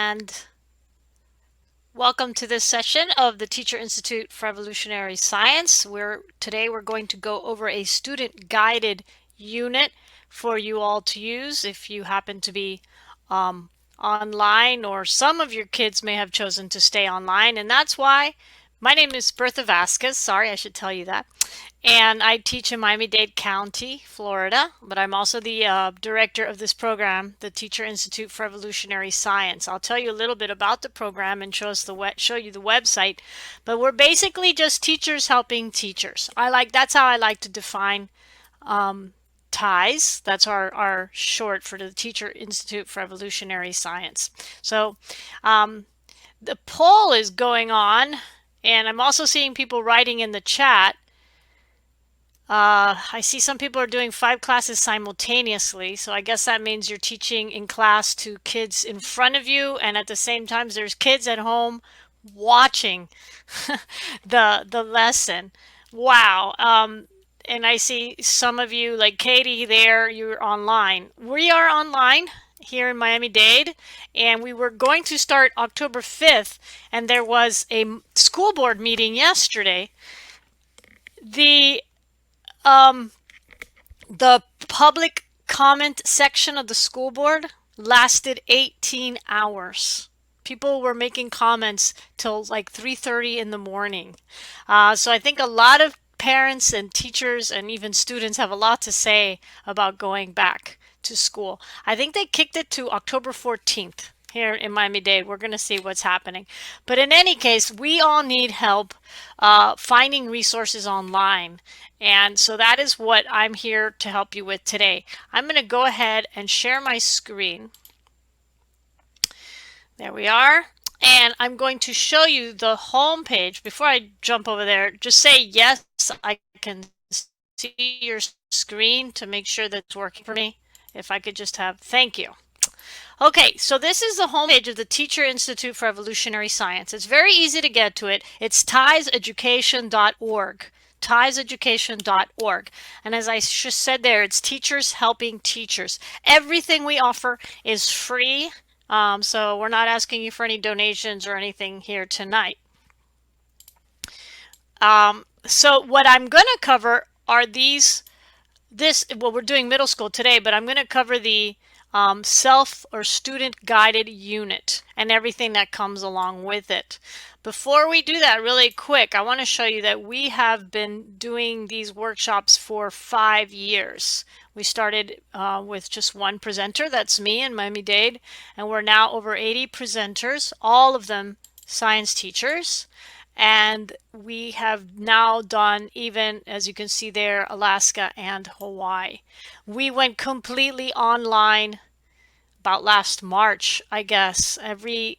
and welcome to this session of the Teacher Institute for Evolutionary Science. Today we're going to go over a student-guided unit for you all to use if you happen to be online, or some of your kids may have chosen to stay online, and that's why. My name is Bertha Vasquez. Sorry, I should tell you that. And I teach in Miami-Dade County, Florida, but I'm also the director of this program, the Teacher Institute for Evolutionary Science. I'll tell you a little bit about the program and show you the website, but we're basically just teachers helping teachers. That's how I like to define TIES. That's our short for the Teacher Institute for Evolutionary Science. So the poll is going on, and I'm also seeing people writing in the chat. I see some people are doing 5 classes simultaneously, so I guess that means you're teaching in class to kids in front of you, and at the same time there's kids at home watching the lesson. Wow. And I see some of you, like Katie there, you're online. We are online here in Miami-Dade, and we were going to start October 5th, and there was a school board meeting yesterday. The public comment section of the school board lasted 18 hours. People were making comments till like 3:30 in the morning. So I think a lot of parents and teachers and even students have a lot to say about going back to school. I think they kicked it to October 14th. Here in Miami-Dade. We're going to see what's happening. But in any case, we all need help finding resources online. And so that is what I'm here to help you with today. I'm going to go ahead and share my screen. There we are. And I'm going to show you the home page. Before I jump over there, just say yes, I can see your screen to make sure that it's working for me. If I could just have, thank you. Okay, so this is the homepage of the Teacher Institute for Evolutionary Science. It's very easy to get to it. It's tieseducation.org. tieseducation.org. And as I just said there, it's teachers helping teachers. Everything we offer is free, so we're not asking you for any donations or anything here tonight. So what I'm going to cover are well, we're doing middle school today, but I'm going to cover the self or student guided unit and everything that comes along with it. Before we do that, really quick, I want to show you that we have been doing these workshops for 5 years. We started with just one presenter, that's me in Miami-Dade, and we're now over 80 presenters, all of them science teachers. And we have now done, even as you can see there, Alaska and Hawaii. We went completely online about last March, I guess. Every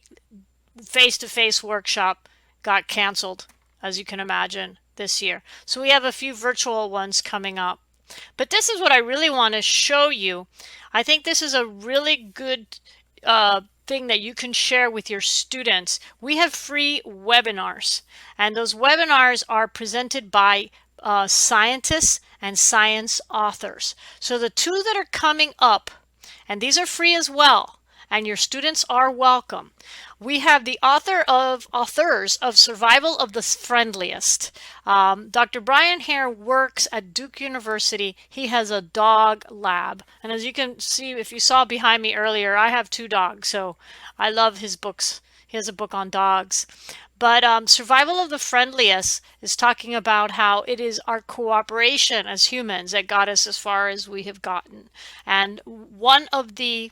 face-to-face workshop got canceled, as you can imagine, this year. So we have a few virtual ones coming up. But this is what I really want to show you. I think this is a really good thing that you can share with your students. We have free webinars, and those webinars are presented by scientists and science authors. So the two that are coming up, and these are free as well, and your students are welcome. We have the authors of Survival of the Friendliest. Dr. Brian Hare works at Duke University. He has a dog lab. And as you can see, if you saw behind me earlier, I have 2 dogs, so I love his books. He has a book on dogs. But Survival of the Friendliest is talking about how it is our cooperation as humans that got us as far as we have gotten. And one of the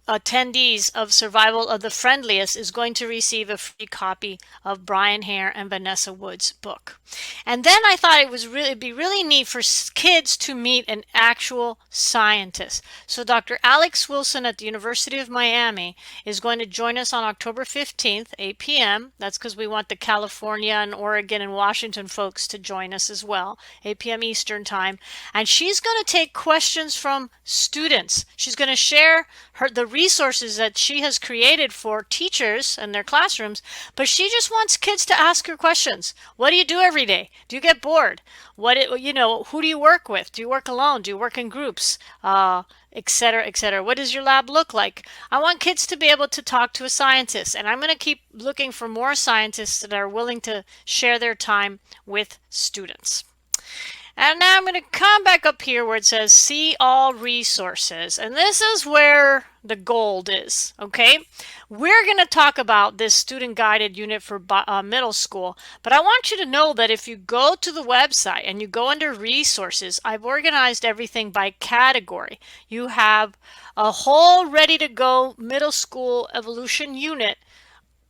attendees of Survival of the Friendliest is going to receive a free copy of Brian Hare and Vanessa Wood's book. And then I thought it'd be really neat for kids to meet an actual scientist. So Dr. Alex Wilson at the University of Miami is going to join us on October 15th, 8 p.m. That's because we want the California and Oregon and Washington folks to join us as well, 8 p.m. Eastern time. And she's going to take questions from students. She's going to share the resources that she has created for teachers and their classrooms, but she just wants kids to ask her questions. What do you do every day? Do you get bored? Who do you work with? Do you work alone? Do you work in groups? Etc., etc. What does your lab look like? I want kids to be able to talk to a scientist, and I'm going to keep looking for more scientists that are willing to share their time with students. And now I'm going to come back up here where it says see all resources. And this is where the gold is, okay? We're going to talk about this student guided unit for middle school, but I want you to know that if you go to the website and you go under resources, I've organized everything by category. You have a whole ready to go middle school evolution unit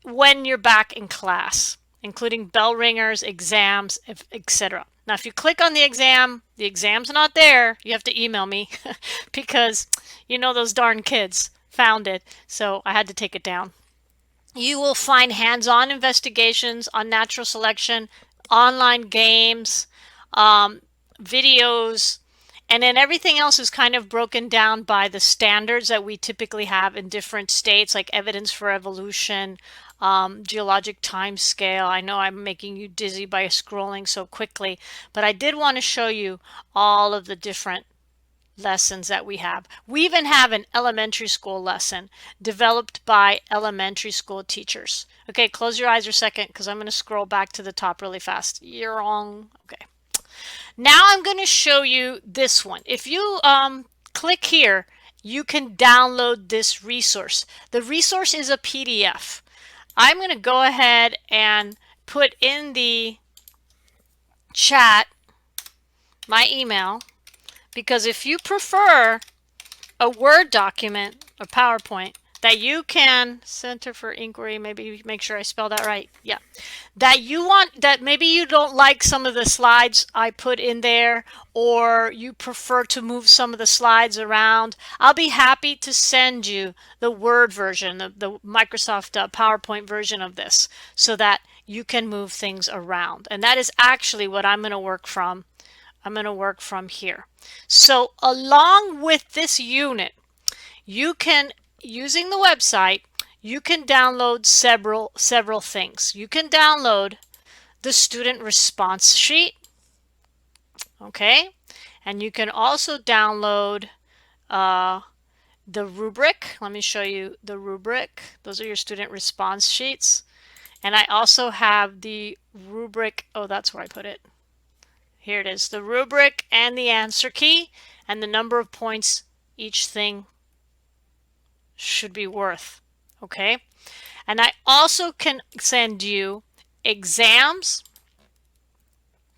when you're back in class, including bell ringers, exams, etc. Now, if you click on the exam's not there. You have to email me because those darn kids found it, so I had to take it down. You will find hands-on investigations on natural selection, online games, videos, and then everything else is kind of broken down by the standards that we typically have in different states, like evidence for evolution, geologic time scale. I know I'm making you dizzy by scrolling so quickly, but I did want to show you all of the different lessons that we have. We even have an elementary school lesson developed by elementary school teachers. Okay, close your eyes for a second because I'm going to scroll back to the top really fast. You're wrong. Okay. Now I'm going to show you this one. If you click here, you can download this resource. The resource is a PDF. I'm going to go ahead and put in the chat my email, because if you prefer a Word document or PowerPoint that you can, Center for Inquiry, maybe make sure I spell that right. Yeah. That maybe you don't like some of the slides I put in there, or you prefer to move some of the slides around, I'll be happy to send you the Word version, the Microsoft PowerPoint version of this, so that you can move things around. And that is actually what I'm going to work from. I'm going to work from here. So along with this unit, you can, using the website, you can download several things. You can download the student response sheet, okay? And you can also download the rubric. Let me show you the rubric. Those are your student response sheets. And I also have the rubric. Oh, that's where I put it. Here it is, the rubric and the answer key and the number of points each thing should be worth, okay? And I also can send you exams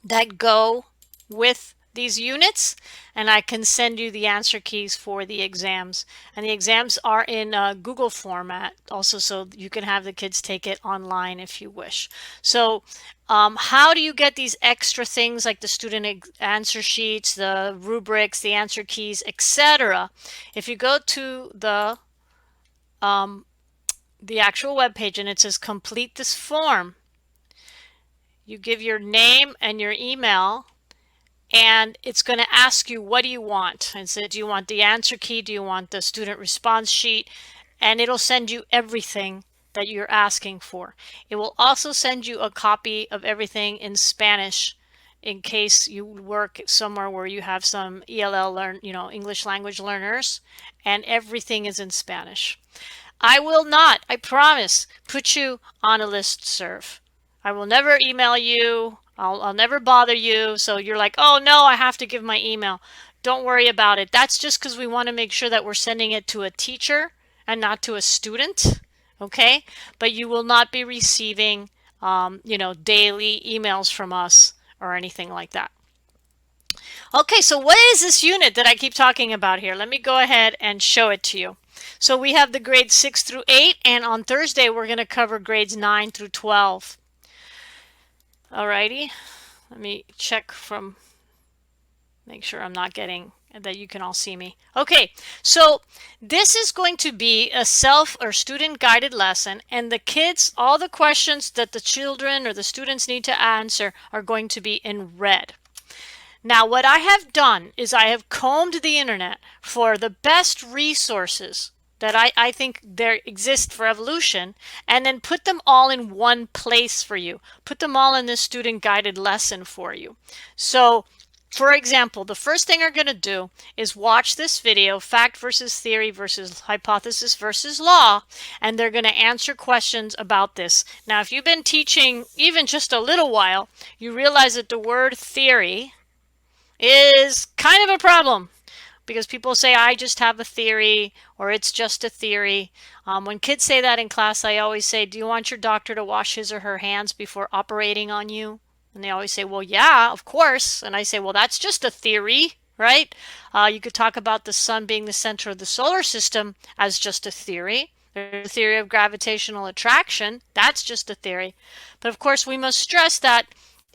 that go with these units, and I can send you the answer keys for the exams. And the exams are in Google format also, so you can have the kids take it online if you wish. So how do you get these extra things like the student answer sheets, the rubrics, the answer keys, etc.? If you go to the actual web page and it says complete this form, you give your name and your email, and it's going to ask you, what do you want? And so, do you want the answer key? Do you want the student response sheet? And it'll send you everything that you're asking for. It will also send you a copy of everything in Spanish in case you work somewhere where you have some ELL English language learners, and everything is in Spanish. I will not, I promise, put you on a listserv. I will never email you. I'll never bother you. So you're like, oh no, I have to give my email. Don't worry about it. That's just because we want to make sure that we're sending it to a teacher and not to a student. Okay? But you will not be receiving, daily emails from us or anything like that. Okay, so what is this unit that I keep talking about here? Let me go ahead and show it to you. So we have the grades 6 through 8, and on Thursday we're going to cover grades 9 through 12. Alrighty, let me check make sure I'm not getting, that you can all see me. Okay, so this is going to be a self or student guided lesson, and the kids, all the questions that the children or the students need to answer are going to be in red. Now what I have done is I have combed the internet for the best resources that I think there exist for evolution, and then put them all in one place for you. Put them all in this student guided lesson for you. So for example, the first thing you're going to do is watch this video, fact versus theory versus hypothesis versus law, and they're going to answer questions about this. Now, if you've been teaching even just a little while, you realize that the word theory is kind of a problem because people say, I just have a theory, or it's just a theory. When kids say that in class, I always say, do you want your doctor to wash his or her hands before operating on you? And they always say, well, yeah, of course. And I say, well, that's just a theory, right? You could talk about the sun being the center of the solar system as just a theory. There's the theory of gravitational attraction. That's just a theory. But of course, we must stress that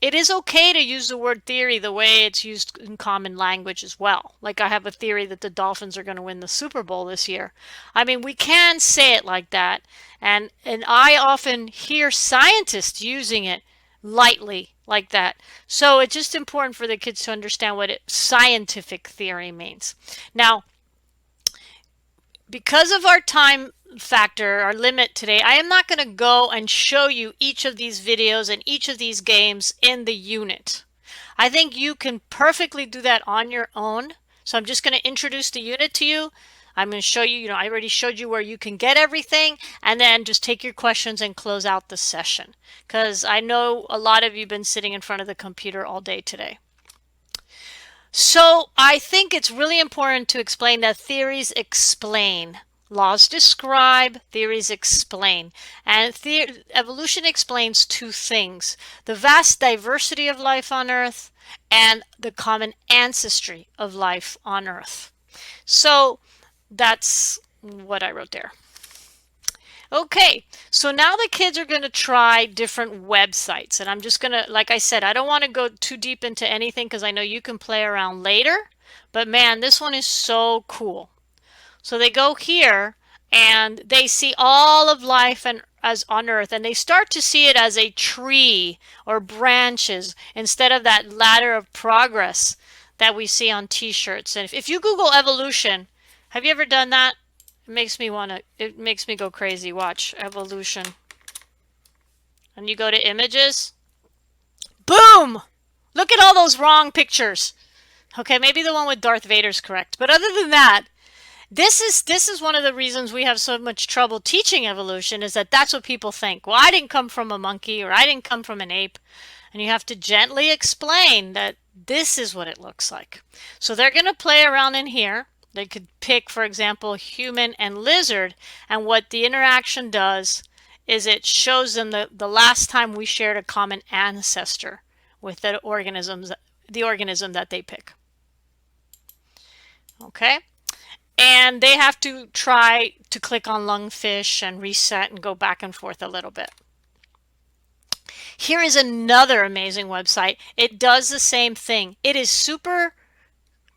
it is okay to use the word theory the way it's used in common language as well. Like I have a theory that the Dolphins are going to win the Super Bowl this year. I mean, we can say it like that. And I often hear scientists using it lightly like that. So it's just important for the kids to understand what scientific theory means. Now, because of our time factor, our limit today, I am not going to go and show you each of these videos and each of these games in the unit. I think you can perfectly do that on your own. So I'm just going to introduce the unit to you. I'm going to show you, I already showed you where you can get everything, and then just take your questions and close out the session. Because I know a lot of you have been sitting in front of the computer all day today. So I think it's really important to explain that theories explain. Laws describe, theories explain. And evolution explains two things: the vast diversity of life on Earth and the common ancestry of life on Earth. So that's what I wrote there. Okay, so now the kids are going to try different websites, and I'm just going to, like I said, I don't want to go too deep into anything because I know you can play around later, but man, this one is so cool. So they go here and they see all of life as on Earth, and they start to see it as a tree or branches instead of that ladder of progress that we see on t-shirts. And if you Google evolution, have you ever done that? It makes me go crazy. Watch evolution. And you go to images. Boom! Look at all those wrong pictures. Okay, maybe the one with Darth Vader's correct. But other than that, this is one of the reasons we have so much trouble teaching evolution, is that that's what people think. Well, I didn't come from a monkey, or I didn't come from an ape. And you have to gently explain that this is what it looks like. So they're going to play around in here. They could pick, for example, human and lizard, and what the interaction does is it shows them the last time we shared a common ancestor with the organism that they pick. Okay? And they have to try to click on lungfish and reset and go back and forth a little bit. Here is another amazing website. It does the same thing. It is super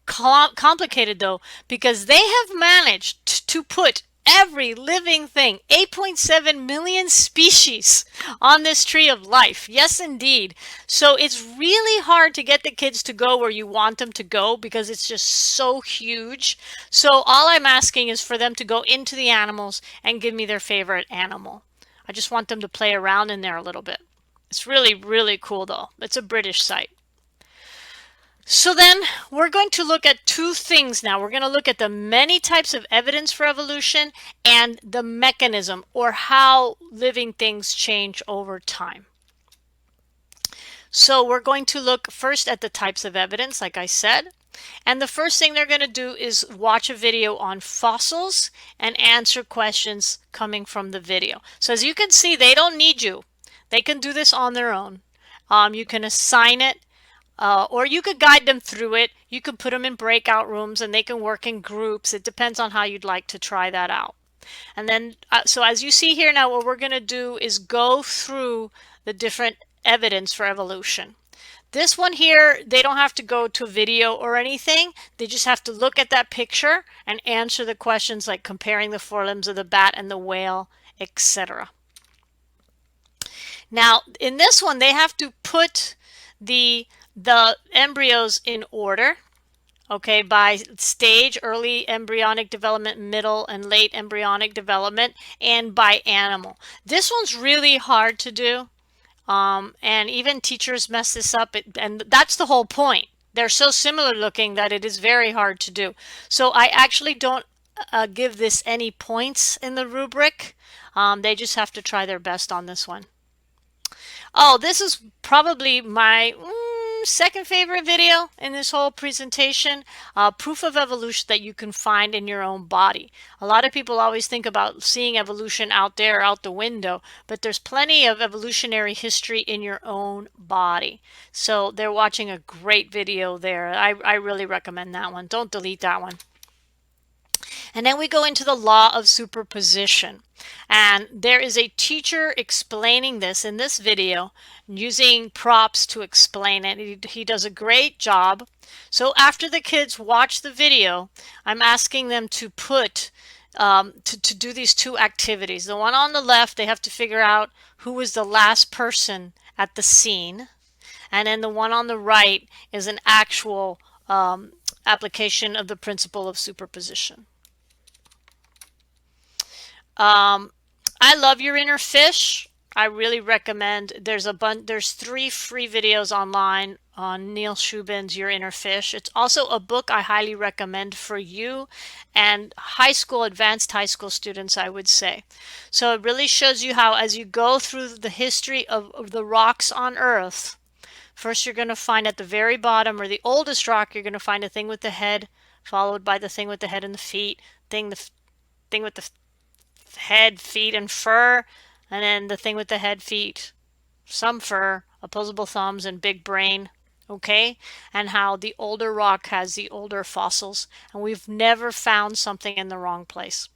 complicated though, because they have managed to put every living thing, 8.7 million species, on this tree of life. Yes, indeed. So it's really hard to get the kids to go where you want them to go because it's just so huge. So all I'm asking is for them to go into the animals and give me their favorite animal. I just want them to play around in there a little bit. It's really, really cool though. It's a British site. So then we're going to look at two things now. We're going to look at the many types of evidence for evolution and the mechanism, or how living things change over time. So we're going to look first at the types of evidence, like I said. And the first thing they're going to do is watch a video on fossils and answer questions coming from the video. So as you can see, they don't need you. They can do this on their own. You can assign it. Or you could guide them through it. You could put them in breakout rooms and they can work in groups. It depends on how you'd like to try that out. And then, so as you see here now, what we're going to do is go through the different evidence for evolution. This one here, they don't have to go to a video or anything. They just have to look at that picture and answer the questions like comparing the forelimbs of the bat and the whale, etc. Now, in this one, they have to put the embryos in order. okay, by stage, early embryonic development, middle and late embryonic development, and by animal. This one's really hard to do. And even teachers mess this up, and that's the whole point. They're so similar looking that it is very hard to do. So I actually don't give this any points in the rubric. They just have to try their best on this one. Oh, this is probably my second favorite video in this whole presentation. Proof of evolution that you can find in your own body. A lot of people always think about seeing evolution out there, out the window, but there's plenty of evolutionary history in your own body. So they're watching a great video there. I really recommend that one. Don't delete that one. And then we go into the law of superposition. And there is a teacher explaining this in this video using props to explain it. He does a great job. So after the kids watch the video, I'm asking them to put to do these two activities. The one on the left, they have to figure out who was the last person at the scene. And then the one on the right is an actual application of the principle of superposition. I love Your Inner Fish. I really recommend. There's 3 free videos online on Neil Shubin's Your Inner Fish. It's also a book I highly recommend for you and advanced high school students, I would say. So it really shows you how, as you go through the history of the rocks on Earth, first you're going to find at the very bottom, or the oldest rock, you're going to find a thing with the head, followed by the thing with the head and the feet, thing with the head, feet, and fur, and then the thing with the head, feet, some fur, opposable thumbs, and big brain, okay? And how the older rock has the older fossils, and we've never found something in the wrong place.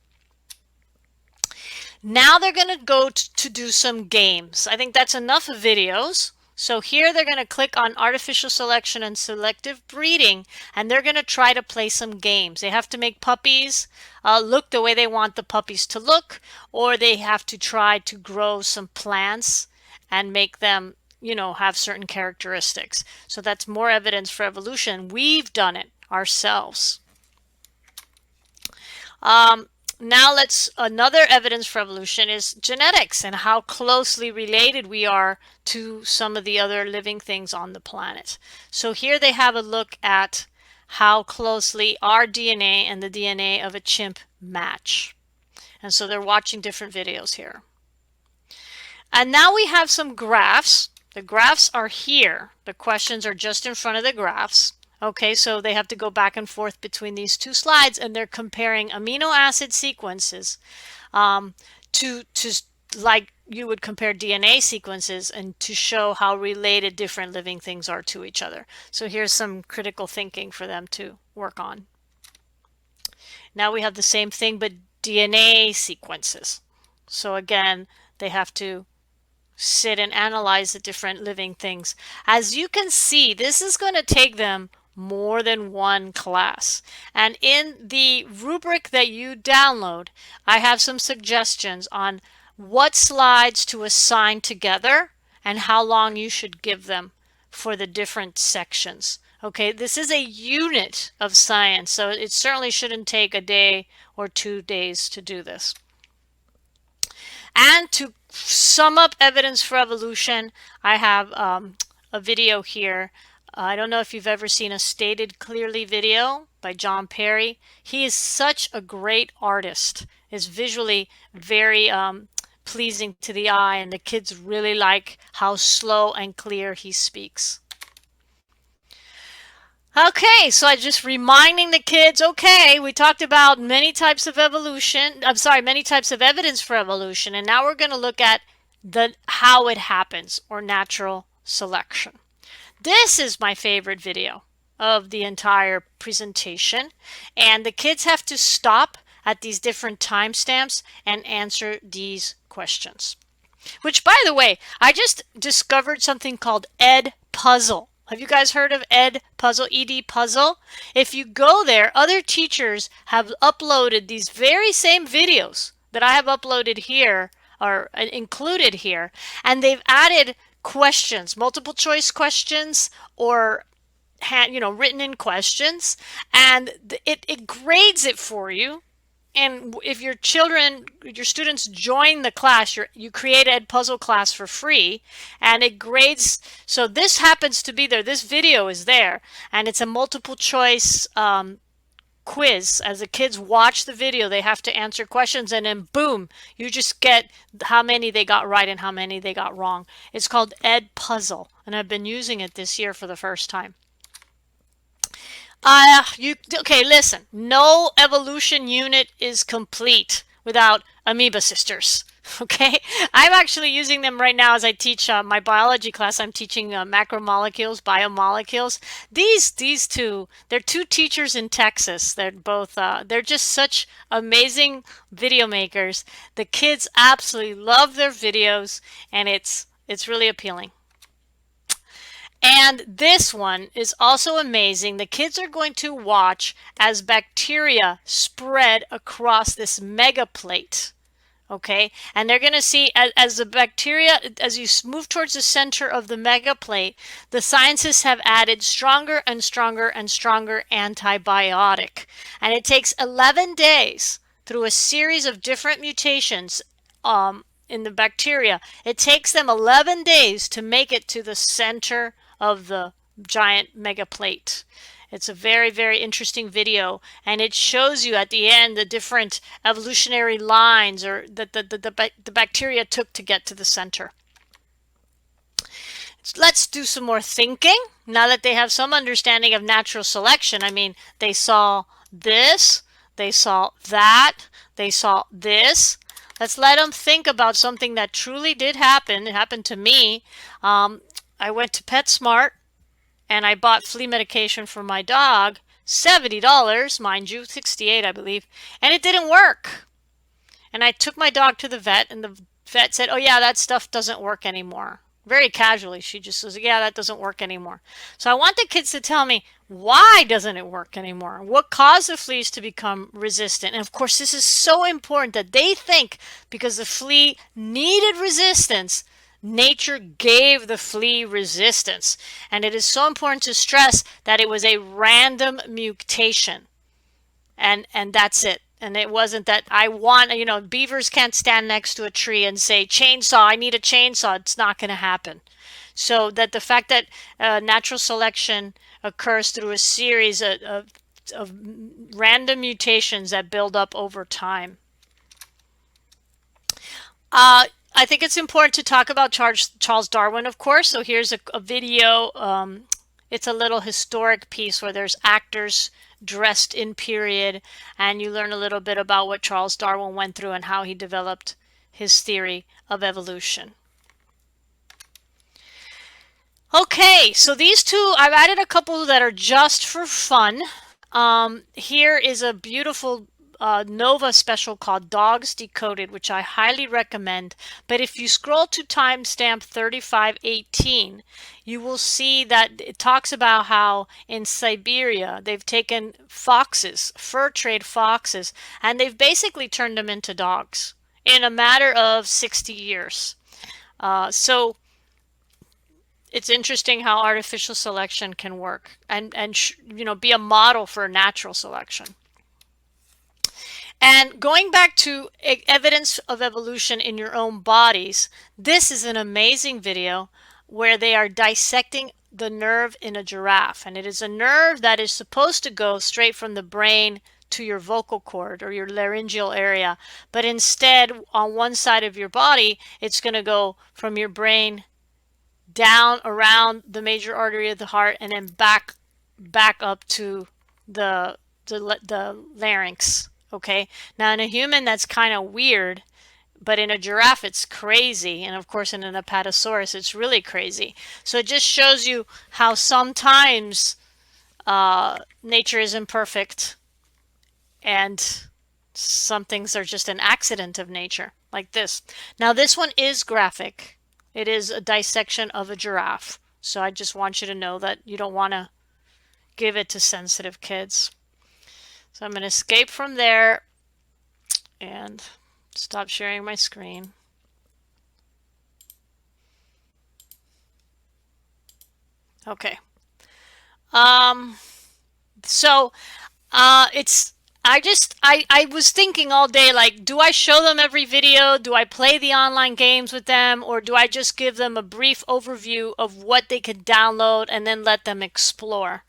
Now they're going to go to do some games. I think that's enough of videos. So here they're going to click on artificial selection and selective breeding, and they're going to try to play some games. They have to make puppies look the way they want the puppies to look, or they have to try to grow some plants and make them, you know, have certain characteristics. So that's more evidence for evolution. We've done it ourselves. Now another evidence for evolution is genetics and how closely related we are to some of the other living things on the planet. So here they have a look at how closely our DNA and the DNA of a chimp match. And so they're watching different videos here. And now we have some graphs. The graphs are here. The questions are just in front of the graphs. Okay, so they have to go back and forth between these two slides, and they're comparing amino acid sequences to like you would compare DNA sequences, and to show how related different living things are to each other. So here's some critical thinking for them to work on. Now we have the same thing, but DNA sequences. So again, they have to sit and analyze the different living things. As you can see, this is going to take them more than one class. And in the rubric that you download, I have some suggestions on what slides to assign together and how long you should give them for the different sections. Okay, this is a unit of science, so it certainly shouldn't take a day or 2 days to do this. And to sum up evidence for evolution, I have a video here. I don't know if you've ever seen a Stated Clearly video by John Perry. He is such a great artist. It's visually very pleasing to the eye, and the kids really like how slow and clear he speaks. Okay, so I just reminding the kids, okay, we talked about many types of evolution, many types of evidence for evolution, and now we're going to look at how it happens, or natural selection. This is my favorite video of the entire presentation, and the kids have to stop at these different timestamps and answer these questions. Which, by the way, I just discovered something called EdPuzzle. Have you guys heard of EdPuzzle, EdPuzzle? If you go there, other teachers have uploaded these very same videos that I have uploaded here, or included here, and they've added questions, multiple choice questions, or written in questions, and it grades it for you. And if your students join the class, you create an EdPuzzle class for free, and it grades. So this happens to be there. This video is there, and it's a multiple choice quiz. As the kids watch the video, they have to answer questions, and then boom, you just get how many they got right and how many they got wrong. It's called EdPuzzle, and I've been using it this year for the first time. Okay, listen. No evolution unit is complete without Amoeba Sisters. Okay, I'm actually using them right now as I teach my biology class. I'm teaching macromolecules, biomolecules. These two, they're two teachers in Texas. They're both they're just such amazing video makers. The kids absolutely love their videos, and it's really appealing. And this one is also amazing. The kids are going to watch as bacteria spread across this mega plate. Okay, and they're going to see as the bacteria, as you move towards the center of the mega plate, the scientists have added stronger and stronger and stronger antibiotic. And it takes 11 days through a series of different mutations in the bacteria. It takes them 11 days to make it to the center of the giant mega plate. It's a very, very interesting video, and it shows you at the end the different evolutionary lines or that the bacteria took to get to the center. Let's do some more thinking. Now that they have some understanding of natural selection, I mean, they saw this, they saw that, they saw this. Let's let them think about something that truly did happen. It happened to me. I went to PetSmart and I bought flea medication for my dog, $70, mind you, 68 I believe, and it didn't work. And I took my dog to the vet, and the vet said, "Oh yeah, that stuff doesn't work anymore." Very casually, she just says, "Yeah, that doesn't work anymore." So I want the kids to tell me, why doesn't it work anymore? What caused the fleas to become resistant? And of course, this is so important that they think because the flea needed resistance, nature gave the flea resistance. And it is so important to stress that it was a random mutation. And that's it. And it wasn't that beavers can't stand next to a tree and say, "Chainsaw, I need a chainsaw." It's not going to happen. So that the fact that natural selection occurs through a series of random mutations that build up over time. I think it's important to talk about Charles Darwin, of course. So here's a video. It's a little historic piece where there's actors dressed in period, and you learn a little bit about what Charles Darwin went through and how he developed his theory of evolution. Okay, so these two, I've added a couple that are just for fun. Here is a beautiful Nova special called Dogs Decoded, which I highly recommend. But if you scroll to timestamp 3518, you will see that it talks about how in Siberia they've taken foxes, fur trade foxes, and they've basically turned them into dogs in a matter of 60 years. So it's interesting how artificial selection can work and be a model for natural selection. And going back to evidence of evolution in your own bodies, this is an amazing video where they are dissecting the nerve in a giraffe. And it is a nerve that is supposed to go straight from the brain to your vocal cord or your laryngeal area. But instead, on one side of your body, it's going to go from your brain down around the major artery of the heart and then back up to the larynx. Okay, now in a human that's kind of weird, but in a giraffe it's crazy, and of course in an Apatosaurus it's really crazy. So it just shows you how sometimes nature is imperfect and some things are just an accident of nature, like this. Now this one is graphic. It is a dissection of a giraffe. So I just want you to know that you don't want to give it to sensitive kids. So I'm going to escape from there and stop sharing my screen. Okay. Um, so it's I was thinking all day, like, do I show them every video? Do I play the online games with them? Or do I just give them a brief overview of what they can download and then let them explore?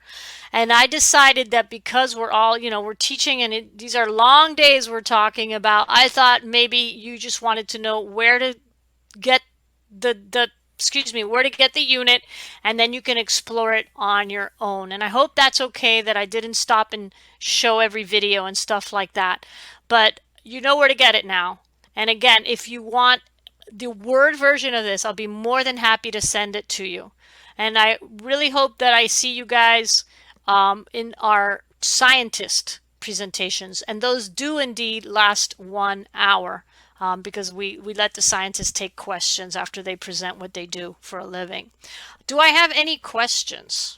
And I decided that because we're all, we're teaching and these are long days we're talking about, I thought maybe you just wanted to know where to get the excuse me, where to get the unit, and then you can explore it on your own. And I hope that's okay that I didn't stop and show every video and stuff like that. But you know where to get it now. And again, if you want the Word version of this, I'll be more than happy to send it to you. And I really hope that I see you guys in our scientist presentations. And those do indeed last 1 hour because we let the scientists take questions after they present what they do for a living. Do I have any questions?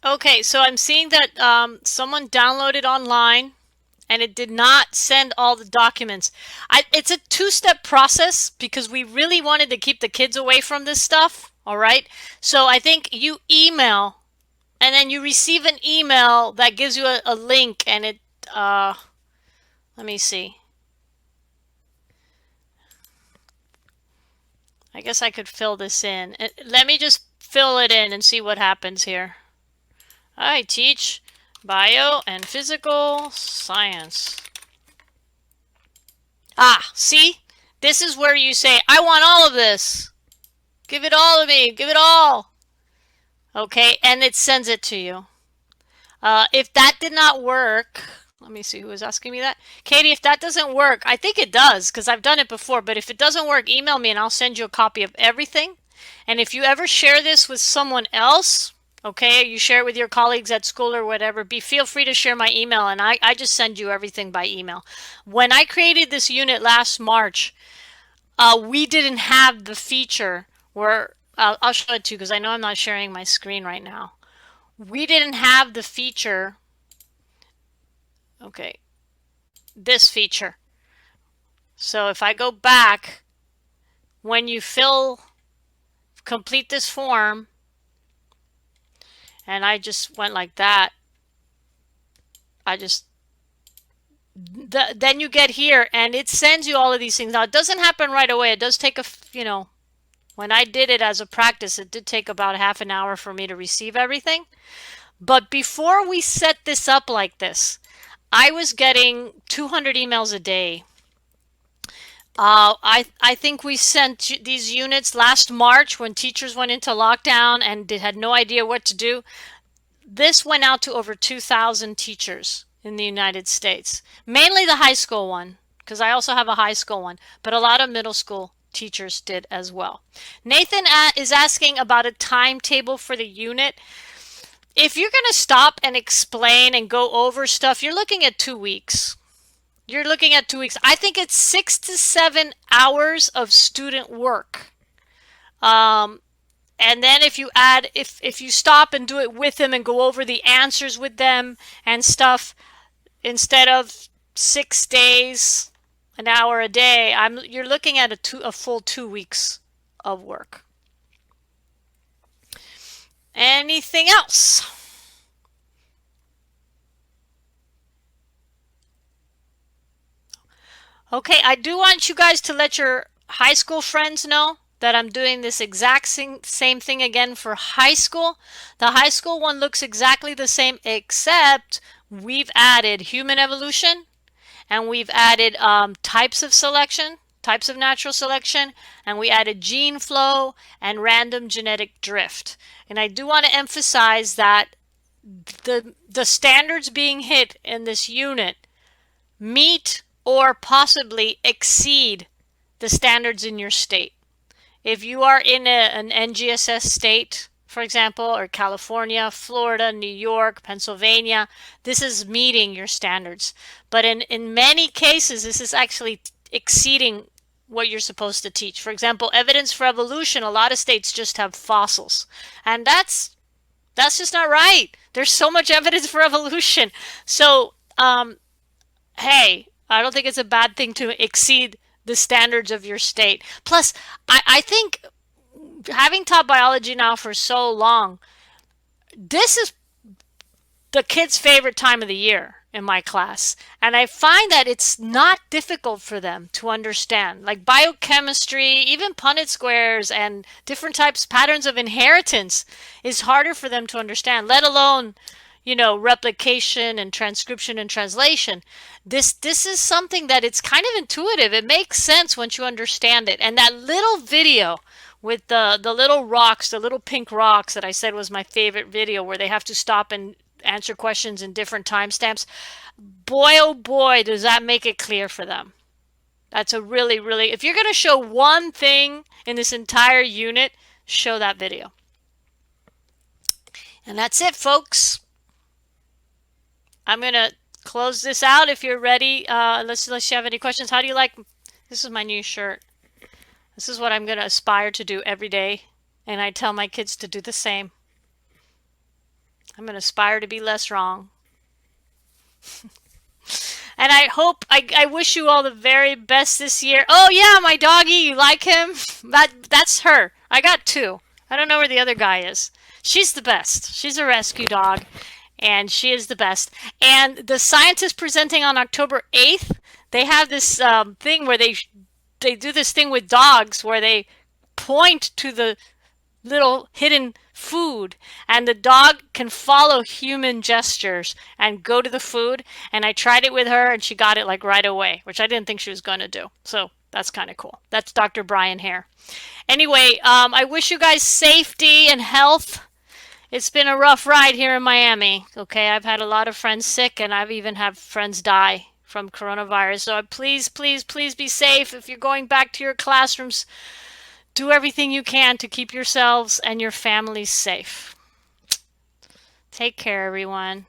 Okay, so I'm seeing that someone downloaded online and it did not send all the documents. It's a two-step process because we really wanted to keep the kids away from this stuff. All right. So I think you email and then you receive an email that gives you a link and let me see. I guess I could fill this in. Let me just fill it in and see what happens here. I teach bio and physical science. Ah, see? This is where you say, I want all of this. Give it all to me. Give it all. Okay, and it sends it to you. If that did not work, let me see who was asking me that. Katie, if that doesn't work, I think it does because I've done it before, but if it doesn't work, email me and I'll send you a copy of everything. And if you ever share this with someone else, okay, you share it with your colleagues at school or whatever, feel free to share my email and I just send you everything by email. When I created this unit last March, we didn't have the feature where, I'll show it to you because I know I'm not sharing my screen right now. We didn't have the feature, okay, this feature. So if I go back, when you complete this form, and I just went like that, then you get here and it sends you all of these things. Now it doesn't happen right away. It does take when I did it as a practice, it did take about half an hour for me to receive everything. But before we set this up like this, I was getting 200 emails a day. I think we sent these units last March when teachers went into lockdown and had no idea what to do. This went out to over 2,000 teachers in the United States, mainly the high school one, because I also have a high school one, but a lot of middle school teachers did as well. Nathan is asking about a timetable for the unit. If you're going to stop and explain and go over stuff, you're looking at 2 weeks. You're looking at 2 weeks. I think it's 6 to 7 hours of student work. And then if you add, if you stop and do it with them and go over the answers with them and stuff, instead of 6 days, an hour a day, you're looking at a full 2 weeks of work. Anything else? Okay, I do want you guys to let your high school friends know that I'm doing this exact same thing again for high school. The high school one looks exactly the same, except we've added human evolution and we've added types of selection, types of natural selection, and we added gene flow and random genetic drift. And I do want to emphasize that the standards being hit in this unit meet or possibly exceed the standards in your state. If you are in an NGSS state, for example, or California, Florida, New York, Pennsylvania, this is meeting your standards. But in many cases, this is actually exceeding what you're supposed to teach. For example, evidence for evolution, a lot of states just have fossils. And that's just not right. There's so much evidence for evolution. So, hey, I don't think it's a bad thing to exceed the standards of your state. Plus, I think having taught biology now for so long, this is the kids' favorite time of the year in my class. And I find that it's not difficult for them to understand. Like biochemistry, even Punnett squares and different types, patterns of inheritance is harder for them to understand, let alone, replication and transcription and translation. This is something that it's kind of intuitive. It makes sense once you understand it. And that little video with the little rocks, the little pink rocks that I said was my favorite video, where they have to stop and answer questions in different timestamps. Boy, oh boy, does that make it clear for them. That's a really, really, if you're going to show one thing in this entire unit, show that video. And that's it, folks. I'm going to close this out if you're ready. Unless you have any questions. How do you like, this is my new shirt. This is what I'm going to aspire to do every day. And I tell my kids to do the same. I'm going to aspire to be less wrong. And I wish you all the very best this year. Oh yeah, my doggy, you like him? That's her. I got two. I don't know where the other guy is. She's the best. She's a rescue dog, and she is the best. And the scientists presenting on October 8th, they have this thing where they do this thing with dogs where they point to the little hidden food, and the dog can follow human gestures and go to the food. And I tried it with her, and she got it like right away, which I didn't think she was going to do. So that's kind of cool. That's Dr. Brian Hare. Anyway, I wish you guys safety and health. It's been a rough ride here in Miami. Okay, I've had a lot of friends sick, and I've even had friends die from coronavirus. So please, please, please be safe. If you're going back to your classrooms, do everything you can to keep yourselves and your families safe. Take care, everyone.